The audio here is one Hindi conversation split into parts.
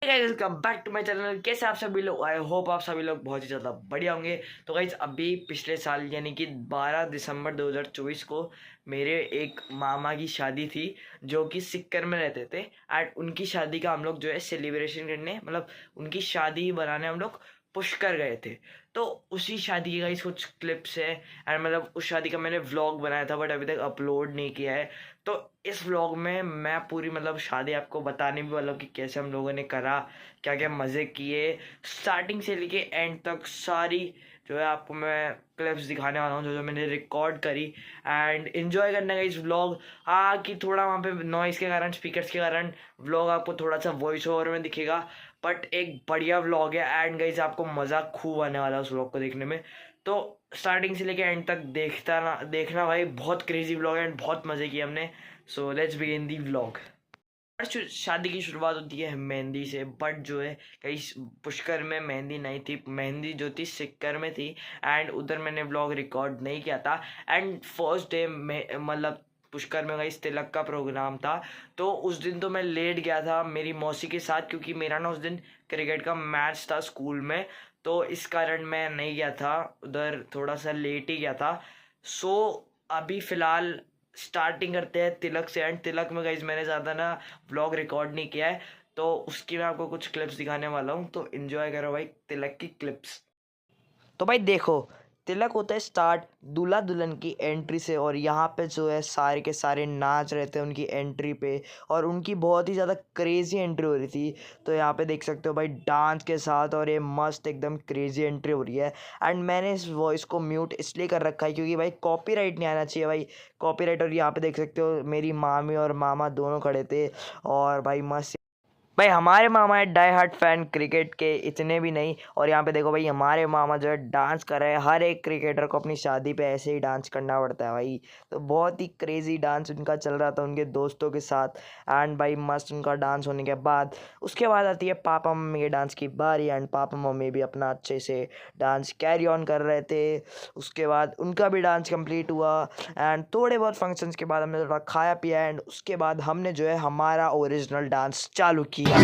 Guys welcome back to my channel. कैसे आप सभी लोग? आई होप आप सभी लोग बहुत ही ज़्यादा बढ़िया होंगे। तो गाइस अभी पिछले साल यानी कि 12 दिसंबर 2024 को मेरे एक मामा की शादी थी जो कि सिक्कर में रहते थे। एंड उनकी शादी का हम लोग जो है सेलिब्रेशन करने, मतलब उनकी शादी बनाने हम लोग पुष्कर गए थे। तो उसी शादी की गाइस कुछ क्लिप्स है एंड मतलब उस शादी का मैंने व्लॉग बनाया था बट अभी तक अपलोड नहीं किया है। तो इस व्लॉग में मैं पूरी मतलब शादी आपको बताने भी वाला हूँ कि कैसे हम लोगों ने करा, क्या क्या मज़े किए, स्टार्टिंग से लेके एंड तक सारी जो है आपको मैं क्लिप्स दिखाने वाला हूँ जो जो मैंने रिकॉर्ड करी। एंड इन्जॉय करने का इस व्लॉग। हाँ कि थोड़ा वहाँ पे नॉइज़ के कारण, स्पीकर्स के कारण व्लॉग आपको थोड़ा सा वॉइस ओवर में दिखेगा बट एक बढ़िया व्लॉग है एंड गाइस आपको मज़ा खूब आने वाला है उस व्लॉग को देखने में। तो स्टार्टिंग से लेके एंड तक देखना भाई, बहुत क्रेजी व्लॉग है एंड बहुत मज़े किए हमने। So let's begin the vlog. शादी की शुरुआत होती है मेहंदी से, बट जो है कहीं पुष्कर में मेहंदी नहीं थी, मेहंदी जो थी सिक्कर में थी एंड उधर मैंने व्लॉग रिकॉर्ड नहीं किया था। एंड फर्स्ट डे में मतलब पुष्कर में कहीं तिलक का प्रोग्राम था, तो उस दिन तो मैं लेट गया था मेरी मौसी के साथ क्योंकि मेरा ना उस दिन क्रिकेट का मैच था स्कूल में, तो इस कारण मैं नहीं गया था उधर, थोड़ा सा लेट ही गया था। सो अभी फ़िलहाल स्टार्टिंग करते हैं तिलक से। एंड तिलक में गाइज मैंने ज़्यादा ना व्लॉग रिकॉर्ड नहीं किया है तो उसकी मैं आपको कुछ क्लिप्स दिखाने वाला हूँ, तो इन्जॉय करो भाई तिलक की क्लिप्स। तो भाई देखो, तिलक होता है स्टार्ट दूल्हा दुल्हन की एंट्री से और यहाँ पे जो है सारे के सारे नाच रहे थे उनकी एंट्री पे और उनकी बहुत ही ज़्यादा क्रेजी एंट्री हो रही थी। तो यहाँ पे देख सकते हो भाई डांस के साथ और ये मस्त एकदम क्रेजी एंट्री हो रही है। एंड मैंने इस वॉइस को म्यूट इसलिए कर रखा है क्योंकि भाई कॉपीराइट नहीं आना चाहिए भाई, कॉपीराइट। और यहाँ पे देख सकते हो मेरी मामी और मामा दोनों खड़े थे और भाई मस्त भाई हमारे मामा है डाई हार्ट फैन क्रिकेट के, इतने भी नहीं। और यहाँ पे देखो भाई हमारे मामा जो है डांस कर रहे हैं। हर एक क्रिकेटर को अपनी शादी पे ऐसे ही डांस करना पड़ता है भाई। तो बहुत ही क्रेजी डांस उनका चल रहा था उनके दोस्तों के साथ। एंड भाई मस्त उनका डांस होने के बाद उसके बाद आती है पापा मम्मी के डांस की बारी एंड पापा मम्मी भी अपना अच्छे से डांस कैरी ऑन कर रहे थे। उसके बाद उनका भी डांस कंप्लीट हुआ एंड थोड़े बहुत फंक्शंस के बाद हमने थोड़ा खाया पिया एंड उसके बाद हमने जो है हमारा ओरिजिनल डांस चालू किया। इसी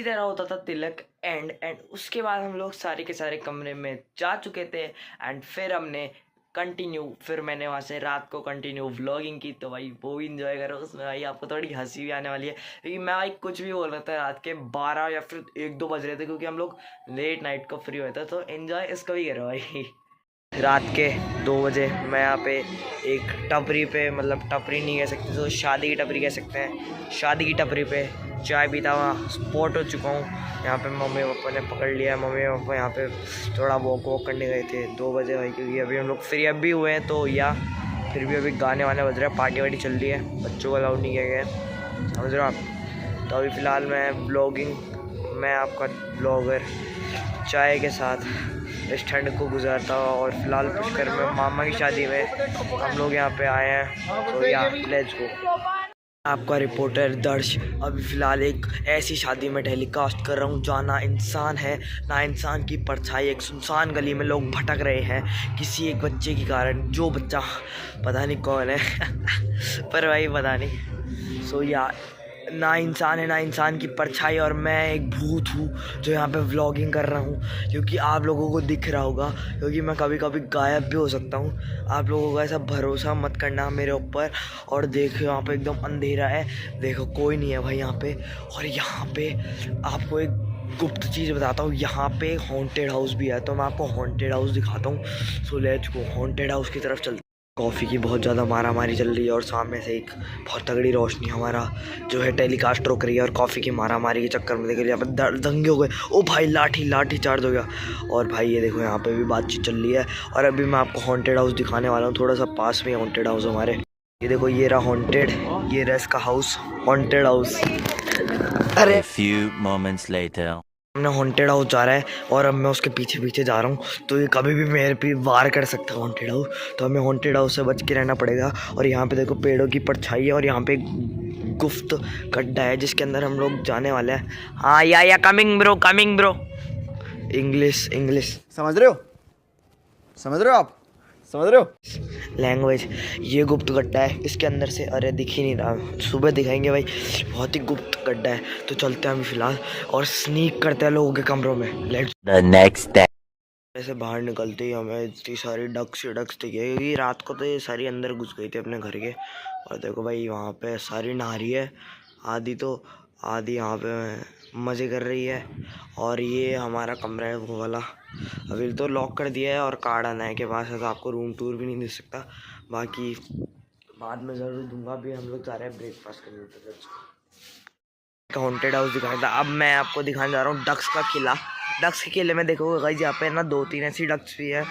तरह होता था तिलक एंड उसके बाद हम लोग सारे के सारे कमरे में जा चुके थे एंड फिर हमने फिर मैंने वहाँ से रात को कंटिन्यू व्लॉगिंग की। तो भाई वो भी इंजॉय करो, उसमें भाई आपको थोड़ी हंसी भी आने वाली है क्योंकि मैं भाई कुछ भी बोल रहा था, रात के 12 या फिर 1-2 बज रहे थे क्योंकि हम लोग लेट नाइट को फ्री हुए थे। तो एंजॉय इसको भी करो भाई। रात के 2 बजे मैं यहाँ पे एक टपरी पे, मतलब टपरी नहीं कह सकते तो शादी की टपरी कह सकते हैं, शादी की टपरी पे चाय पीता हुआ स्पॉट हो चुका हूँ। यहाँ पे मम्मी पापा ने पकड़ लिया है, मम्मी पापा यहाँ पे थोड़ा वॉक करने गए थे 2 बजे भाई क्योंकि अभी हम लोग फ्री अभी हुए हैं। तो या फिर भी अभी गाने वाने बज रहे हैं, पार्टी वार्टी चल रही है, बच्चों को अलाउड नहीं किया गया है, समझ रहे हो आप। तो अभी फ़िलहाल मैं आपका ब्लॉगर चाय के साथ इस ठंड को गुजारता हूँ और फिलहाल पुष्कर में मामा की शादी में हम लोग यहाँ पे आए हैं। तो या लेट्स गो। आपका रिपोर्टर दर्श अभी फ़िलहाल एक ऐसी शादी में टेलीकास्ट कर रहा हूँ जहाँ ना इंसान है ना इंसान की परछाई। एक सुनसान गली में लोग भटक रहे हैं किसी एक बच्चे के कारण, जो बच्चा पता नहीं कौन है पर भाई पता नहीं। सो या ना इंसान है ना इंसान की परछाई और मैं एक भूत हूँ जो यहाँ पे व्लॉगिंग कर रहा हूँ क्योंकि आप लोगों को दिख रहा होगा क्योंकि मैं कभी कभी गायब भी हो सकता हूँ। आप लोगों का ऐसा भरोसा मत करना मेरे ऊपर। और देखो यहाँ पे एकदम अंधेरा है, देखो कोई नहीं है भाई यहाँ पे। और यहाँ पे आपको एक गुप्त चीज़ बताता हूँ, यहाँ पे हॉन्टेड हाउस भी है, तो मैं आपको हॉन्टेड हाउस दिखाता हूँ। So let's go haunted house की तरफ चलते। कॉफ़ी की बहुत ज़्यादा मारामारी चल रही है और सामने से एक बहुत तगड़ी रोशनी हमारा जो है टेलीकास्ट रोक रही है और कॉफ़ी की मारामारी के चक्कर में देखो यहाँ पर दंगे हो गए। ओ भाई लाठी चार्ज हो गया। और भाई ये देखो यहाँ पे भी बातचीत चल रही है और अभी मैं आपको हॉन्टेड हाउस दिखाने वाला हूँ, थोड़ा सा पास में हॉन्टेड हाउस हमारे। ये देखो ये रहा हॉन्टेड, ये रहा इसका हाउस, हॉन्टेड हाउस। अरे हमने हॉन्टेड हाउस जा रहा है और अब मैं उसके पीछे पीछे जा रहा हूँ तो ये कभी भी मेरे पे वार कर सकता है हॉन्टेड हाउस, तो हमें हॉन्टेड हाउस से बच के रहना पड़ेगा। और यहाँ पे देखो पेड़ों की परछाई है और यहाँ पे गुप्त गड्ढा है जिसके अंदर हम लोग जाने वाले हैं। हाँ या कमिंग ब्रो। इंग्लिश समझ रहे हो आप समझ रहे हो? लैंग्वेज। ये गुप्त गड्ढा है, इसके अंदर से अरे दिख ही नहीं रहा, सुबह दिखाएंगे भाई। बहुत ही गुप्त गड्ढा है, तो चलते हैं हम फिलहाल और स्नीक करते हैं लोगों के कमरों में। Let's the next step. ऐसे बाहर निकलते ही हमें इतनी सारी डक्स दिखी, क्योंकि रात को तो ये सारी अंदर घुस गई थी अपने घर के। और देखो भाई वहाँ पे सारी नहा रही है, आधी यहाँ पे मज़े कर रही है। और ये हमारा कमरा है वो वाला, अभी तो लॉक कर दिया है और कार्ड आना है के पास है, तो आपको रूम टूर भी नहीं दे सकता। बाकी बाद में ज़रूर दूंगा। अभी हम लोग जा रहे हैं ब्रेकफास्ट करने। तो हॉन्टेड हाउस दिखाया था, अब मैं आपको दिखाने जा रहा हूँ डक्स का किला। डक्स के किले में देखोगे गाइस, यहाँ पे ना 2-3 ऐसी डक्स भी हैं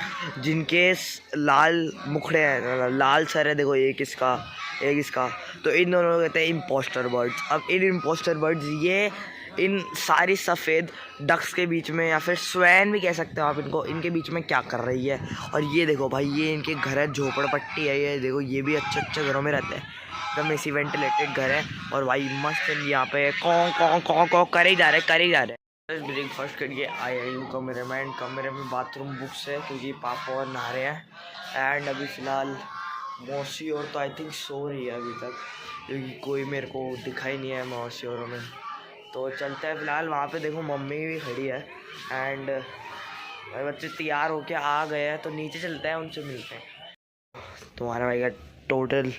जिनके लाल मुखड़े हैं, लाल सर है। देखो एक इसका, तो इन दोनों को कहते हैं इम्पोस्टर बर्ड्स। अब इन इम्पोस्टर बर्ड्स ये इन सारी सफ़ेद डक्स के बीच में, या फिर स्वैन भी कह सकते हो आप इनको, इनके बीच में क्या कर रही है। और ये देखो भाई, ये इनके घर है, झोपड़पट्टी है। ये देखो, ये भी अच्छे घरों में रहते हैं, एकदम एसी वेंटिलेटेड घर है। और भाई मस्त यहाँ पे कौ करे ही जा रहे। ब्रेकफास्ट करके आया हूँ कमरे में बाथरूम बुक्स है, क्योंकि पापा और नहा रहे हैं। एंड अभी फ़िलहाल मौसी और तो आई थिंक सो रही है अभी तक, क्योंकि कोई मेरे को दिखाई नहीं है मौसी औरों में। तो चलते हैं फ़िलहाल वहाँ पे। देखो मम्मी भी खड़ी है एंड भाई बच्चे तैयार होके आ गए हैं, तो नीचे चलते हैं, उनसे मिलते हैं। तुम्हारा भाई का टोटल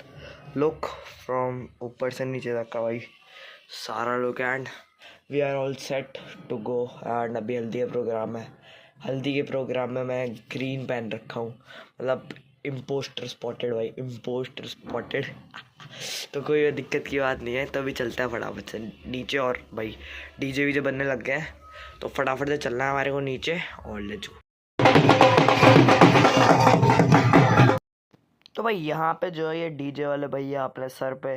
लुक फ्रॉम ऊपर से नीचे तक का भाई सारा look, and we are all set to go. And अभी हल्दी का प्रोग्राम है, हल्दी के प्रोग्राम में मैं ग्रीन पहन रखा हूँ, मतलब इम्पोस्टर स्पॉटेड भाई, इम्पोस्टर स्पॉटेड। तो कोई दिक्कत की बात नहीं है। तो अभी चलता है फटाफट से नीचे, और भाई डीजे वीजे बनने लग गए हैं, तो फटाफट से चलना है हमारे को नीचे और लेट्स गो। तो भाई यहाँ पे जो है ये डीजे वाले भैया अपने सर पे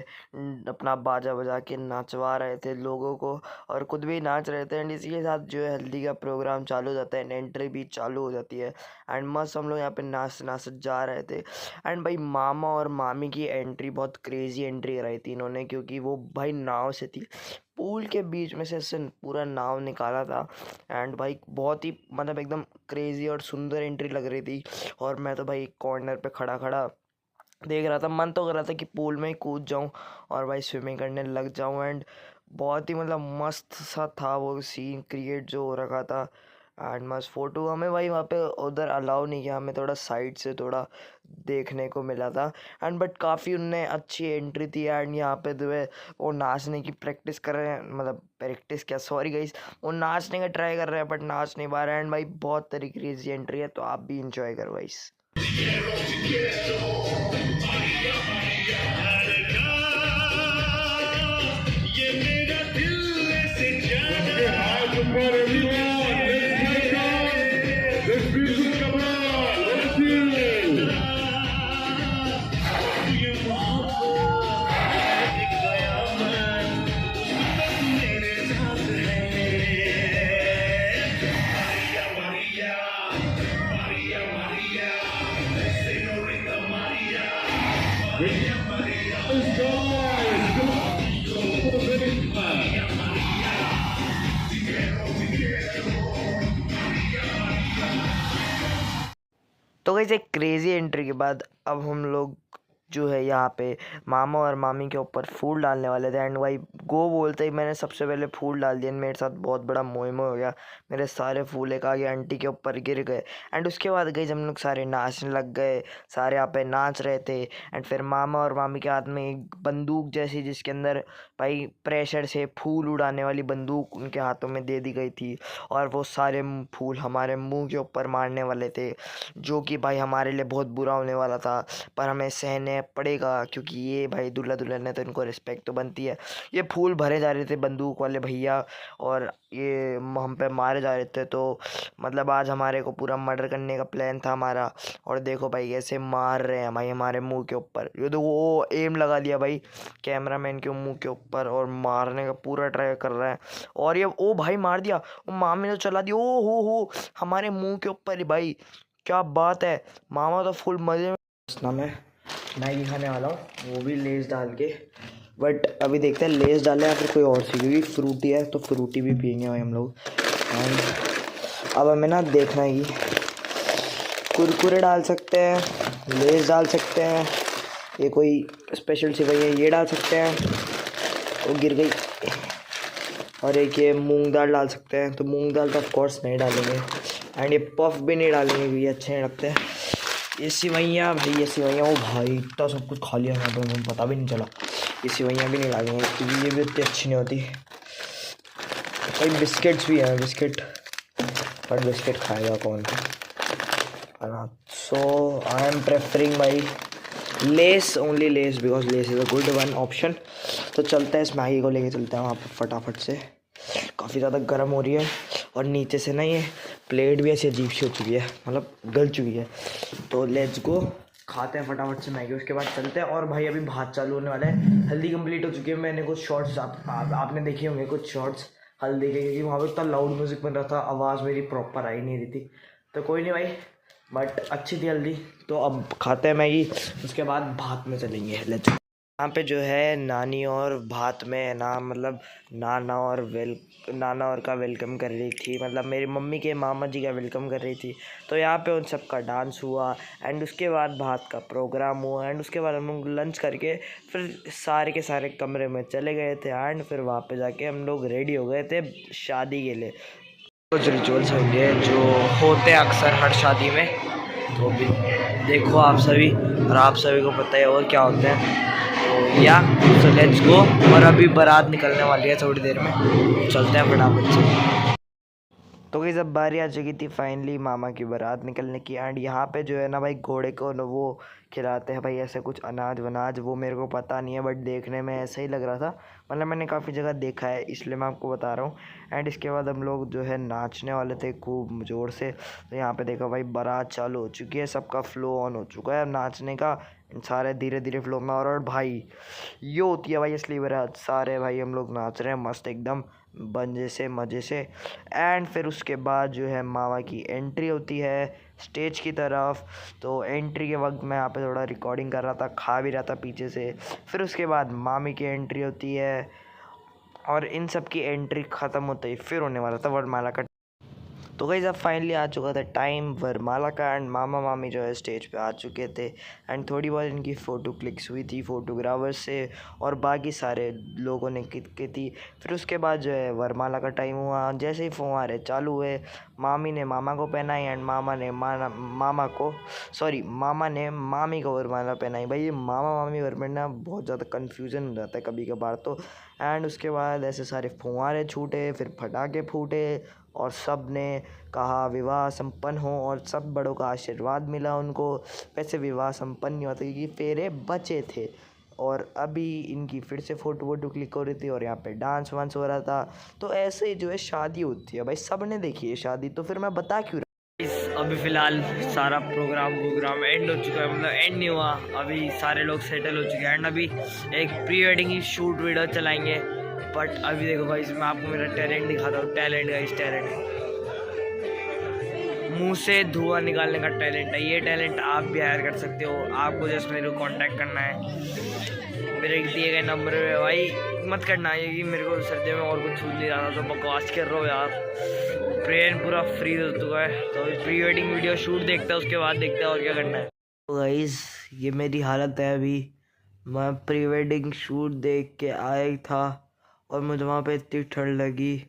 अपना बाजा बजा के नाचवा रहे थे लोगों को, और खुद भी नाच रहे थे। एंड इसी के साथ जो है हल्दी का प्रोग्राम चालू हो जाता है एंड एंट्री भी चालू हो जाती है। एंड मस्त हम लोग यहाँ पे नाच जा रहे थे। एंड भाई मामा और मामी की एंट्री बहुत क्रेजी एंट्री कराई थी इन्होंने, क्योंकि वो भाई नाव से थी, पूल के बीच में से ऐसे पूरा नाव निकाला था। एंड भाई बहुत ही मतलब एकदम क्रेजी और सुंदर एंट्री लग रही थी। और मैं तो भाई कॉर्नर पे खड़ा देख रहा था, मन तो कर रहा था कि पूल में ही कूद जाऊं और भाई स्विमिंग करने लग जाऊं। एंड बहुत ही मतलब मस्त सा था वो सीन क्रिएट जो हो रखा था। एंड मस्त फ़ोटो हमें भाई वहाँ पे उधर अलाउ नहीं किया, हमें थोड़ा साइड से थोड़ा देखने को मिला था। एंड बट काफ़ी उनने अच्छी एंट्री थी। एंड यहाँ पे जो है वो नाचने की प्रैक्टिस कर रहे हैं, मतलब प्रैक्टिस क्या, सॉरी गाइस, वो नाचने का ट्राई कर रहे हैं बट नाच नहीं पा रहे हैं। एंड भाई बहुत तरीके की एंट्री है, तो आप भी इंजॉय करो गाइस। तो गाइस एक क्रेजी एंट्री के बाद अब हम लोग जो है यहाँ पे मामा और मामी के ऊपर फूल डालने वाले थे। एंड भाई गो बोलते ही मैंने सबसे पहले फूल डाल दिया, मेरे साथ बहुत बड़ा मोह हो गया, मेरे सारे फूल एक आगे आंटी के ऊपर गिर गए। एंड उसके बाद गई हम लोग सारे नाचने लग गए, सारे यहाँ पे नाच रहे थे। एंड फिर मामा और मामी के हाथ में एक बंदूक जैसी, जिसके अंदर भाई प्रेशर से फूल उड़ाने वाली बंदूक उनके हाथों में दे दी गई थी, और वो सारे फूल हमारे मुँह के ऊपर मारने वाले थे, जो कि भाई हमारे लिए बहुत बुरा होने वाला था, पर हमें सहने पड़ेगा, क्योंकि ये भाई दूल्हा दुल्हन है तो इनको रिस्पेक्ट तो बनती है। ये फूल भरे जा रहे थे बंदूक वाले भैया, और ये हम पे मारे जा रहे थे, तो मतलब आज हमारे को पूरा मर्डर करने का प्लान था हमारा। और देखो भाई ऐसे मार रहे हैं भाई हमारे मुंह के ऊपर, ये तो वो एम लगा दिया भाई कैमरामैन के मुंह के ऊपर और मारने का पूरा ट्राई कर रहा है। और ये ओ भाई मार दिया, वो मामी ने तो चला दिया, ओ हो हमारे मुंह के ऊपर ही भाई, क्या बात है। मामा तो फुल मजे में। नाम है मैगी खाने वाला हूँ, वो भी लेस डाल के, बट अभी देखते हैं लेस डालें या फिर कोई और सी, क्योंकि फ्रूटी है तो फ्रूटी भी पियेंगे भाई हम लोग। एंड अब हमें ना देखना है कि कुरकुरे डाल सकते हैं, लेस डाल सकते हैं, ये कोई स्पेशल सी भाई है ये डाल सकते हैं, वो गिर गई। और एक ये मूंग दाल डाल सकते हैं, तो मूंग दाल तो ऑफकोर्स नहीं डालेंगे। एंड ये पफ भी नहीं डालेंगे क्योंकि अच्छे नहीं लगते। ये सिवैयाँ भाई, ये सिवैयाँ, वो भाई इतना सब कुछ खा लिया यहाँ पर, मुझे पता भी नहीं चला। ये सिवैयाँ भी नहीं डालेंगे क्योंकि ये भी इतनी अच्छी नहीं होती। भाई बिस्किट्स भी हैं, बिस्किट, बट बिस्किट खाएगा कौन है ना। So I am preferring my Lay's, only Lay's, because Lay's is a good one option. तो चलते हैं इस मैगी को लेके चलते हैं वहाँ पर फटाफट से। काफ़ी ज़्यादा गर्म हो रही है और नीचे से ना ये प्लेट भी ऐसी अजीब सी हो चुकी है, मतलब गल चुकी है। तो लेट्स गो, खाते हैं फटाफट से मैगी, उसके बाद चलते हैं। और भाई अभी भात चालू होने वाला है। हल्दी कंप्लीट हो चुकी है। मैंने कुछ शॉर्ट्स आपने देखे होंगे, कुछ शॉर्ट्स हल्दी के, क्योंकि वहाँ पर इतना लाउड म्यूज़िक बन रहा था, आवाज़ मेरी प्रॉपर आई नहीं रही थी। तो कोई नहीं भाई, बट अच्छी थी हल्दी। तो अब खाते हैं मैगी, उसके बाद भात में चलेंगे। लेट्स। यहाँ पे जो है नानी और भात में ना, मतलब नाना और का वेलकम कर रही थी, मतलब मेरी मम्मी के मामा जी का वेलकम कर रही थी। तो यहाँ पे उन सब का डांस हुआ एंड उसके बाद भात का प्रोग्राम हुआ एंड उसके बाद हम लोग लंच करके फिर सारे के सारे कमरे में चले गए थे एंड फिर वहाँ पे जाके हम लोग रेडी हो गए थे शादी के लिए। कुछ रिचुअल्स होंगे जो होते हैं अक्सर हर शादी में, तो भी देखो आप सभी, और आप सभी को पता है और क्या होते हैं। तो या सो लेट्स गो। और अभी बारात निकलने वाली है थोड़ी देर में, चलते हैं फटाफट से। तो कई सब बारी आ चुकी थी फाइनली मामा की बारात निकलने की। एंड यहाँ पे जो है ना भाई घोड़े को न वो खिलाते हैं भाई ऐसे कुछ अनाज वनाज, वो मेरे को पता नहीं है बट देखने में ऐसा ही लग रहा था, मतलब मैंने काफ़ी जगह देखा है इसलिए मैं आपको बता रहा हूँ। एंड इसके बाद हम लोग जो है नाचने वाले थे खूब ज़ोर से। तो यहाँ पे देखो भाई बारात चालू हो चुकी है, सबका फ्लो ऑन हो चुका है नाचने का, सारे धीरे धीरे फ्लो में। और भाई ये होती है भाई असली बारात, सारे भाई हम लोग नाच रहे हैं मस्त एकदम बंजे से मज़े से। एंड फिर उसके बाद जो है मामा की एंट्री होती है स्टेज की तरफ। तो एंट्री के वक्त मैं यहाँ पे थोड़ा रिकॉर्डिंग कर रहा था, खा भी रहा था पीछे से। फिर उसके बाद मामी की एंट्री होती है और इन सब की एंट्री ख़त्म होते ही फिर होने वाला था वरमाला का। तो गाइस अब फाइनली आ चुका था टाइम वरमाला का एंड मामा मामी जो है स्टेज पे आ चुके थे। एंड थोड़ी बहुत इनकी फ़ोटो क्लिक्स हुई थी फोटोग्राफर से और बाकी सारे लोगों ने की थी। फिर उसके बाद जो है वरमाला का टाइम हुआ, जैसे ही फुहारे चालू हुए मामी ने मामा को पहनाई एंड मामा ने मामा ने मामी को वरमाला पहनाई। भाई ये मामा मामी वरमाला बहुत ज़्यादा कन्फ्यूज़न हो जाता है कभी कभार तो। एंड उसके बाद ऐसे सारे फुहारे छूटे, फिर पटाखे फूटे और सब ने कहा विवाह संपन्न हो और सब बड़ों का आशीर्वाद मिला उनको। वैसे विवाह संपन्न नहीं होता क्योंकि फेरे बचे थे। और अभी इनकी फिर से फ़ोटो वोटो क्लिक हो रही थी और यहाँ पे डांस वांस हो रहा था। तो ऐसे ही जो है शादी होती है भाई, सब ने देखी है शादी, तो फिर मैं बता क्यों रहा। अभी फ़िलहाल सारा प्रोग्राम एंड हो चुका है, मतलब एंड नहीं हुआ, अभी सारे लोग सेटल हो चुके हैं एंड अभी एक प्री वेडिंग की शूट वीडियो चलाएंगे। बट अभी देखो भाई मैं आपको मेरा टैलेंट दिखाता हूँ, टैलेंट गाइस, टैलेंट मुंह से धुआं निकालने का टैलेंट है। ये टैलेंट आप भी हायर कर सकते हो, आपको जस्ट मेरे को कांटेक्ट करना है मेरे दिए गए नंबर पे। भाई मत करना ये कि मेरे को सर्दी में और कुछ छूट नहीं रहा था तो बकवास कर रहा हो यार, ब्रेन पूरा फ्रीज हो चुका है। तो प्री वेडिंग वीडियो शूट देखता है उसके बाद देखता है और क्या करना है। तो गाइस ये मेरी हालत है अभी, मैं प्री वेडिंग शूट देख के आया था और मुझे वहाँ पे इतनी ठंड लगी,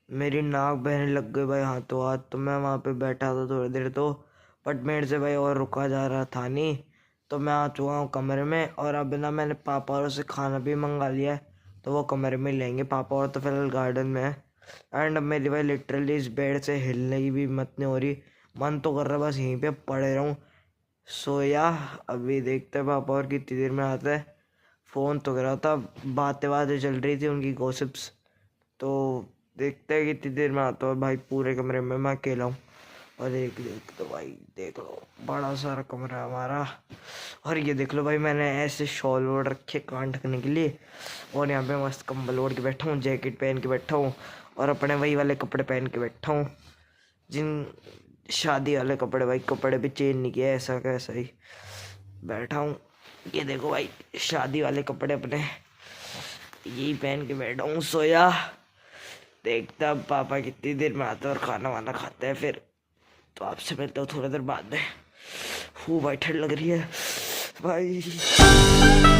मेरी नाक बहने लग गई भाई हाथों हाथ। तो मैं वहाँ पे बैठा था थोड़ी देर तो, बट मेरे से भाई और रुका जा रहा था नहीं, तो मैं आ चुका हूँ कमरे में। और अब ना मैंने पापा और से खाना भी मंगा लिया है, तो वो कमरे में लेंगे पापा और, तो फिलहाल गार्डन में है। एंड अब मेरी भाई लिटरली इस बेड से हिलने की भी हिम्मत नहीं हो रही, मन तो कर रहा बस यहीं पे पड़े रहूँ सोया। अभी देखते हैं पापा और कितनी देर में आता है। फ़ोन तो करा था, बातें चल रही थी उनकी गॉसिप्स, तो देखते हैं कितनी देर में आता है। भाई पूरे कमरे में मैं अकेला हूँ और देख तो भाई देख लो बड़ा सारा कमरा है हमारा। और ये देख लो भाई मैंने ऐसे शॉल ओढ़ रखे कान ढकने के लिए और यहाँ पे मस्त कंबल ओढ़ के बैठा हूँ, जैकेट पहन के बैठा हूँ और अपने वही वाले कपड़े पहन के बैठा हूँ, जिन शादी वाले कपड़े, भाई कपड़े भी चेंज नहीं किया, ऐसा का ऐसा ही बैठा हूँ। ये देखो भाई शादी वाले कपड़े अपने, यही पहन के बैठा हूँ, सोया। देखता अब पापा कितनी देर में आते हैं और खाना वाना खाते हैं फिर। तो आपसे मिलता हूँ थोड़ी देर बाद में। भाई ठंड लग रही है भाई।